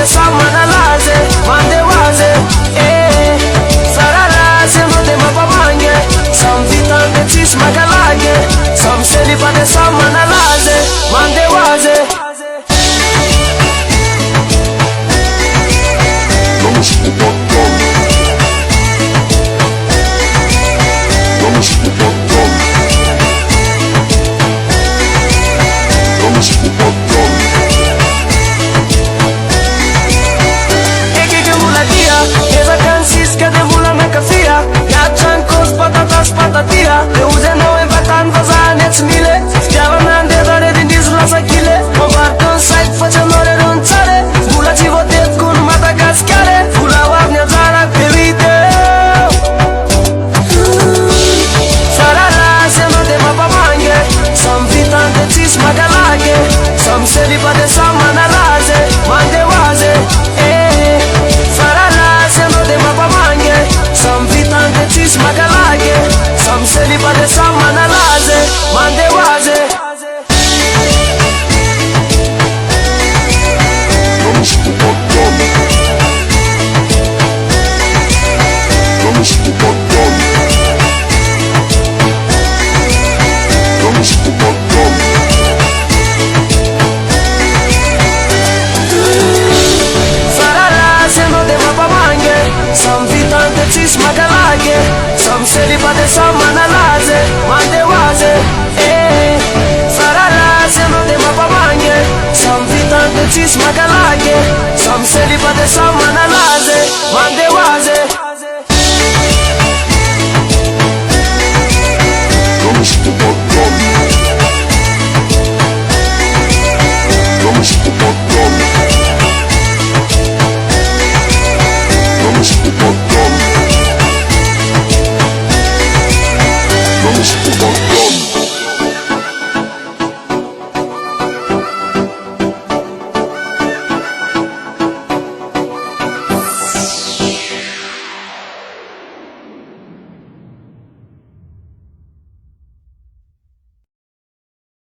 sa manalaze, mande waze, sarara se no de mapamange, sam vitan de tis magalage, sam selipa de sa manalaze, mande waze. Patatia, de uze nou în vatan văzaneți mile Schiava mea în dedare din disloasa chile Mă barcă în site, facem ore în țare Zbulați votet cu numai Madagascare Fula oabnea țara pe video Sarara se nu de mapamange Să-mi vitan de cis magalage Să-mi selipa de sa manalaze Mande waze, Sarara se nu de mapamange Să-mi vitan de cis magalage Sam selipa de sa manalaze, mande waze. Sarara se no de mapamange, sam vitan de cis magalage, sam selipa de sa manalaze, mande waze, sarara se no de mapamange, sam vitan de cis magalage, sam selipa de sa manalaze, mande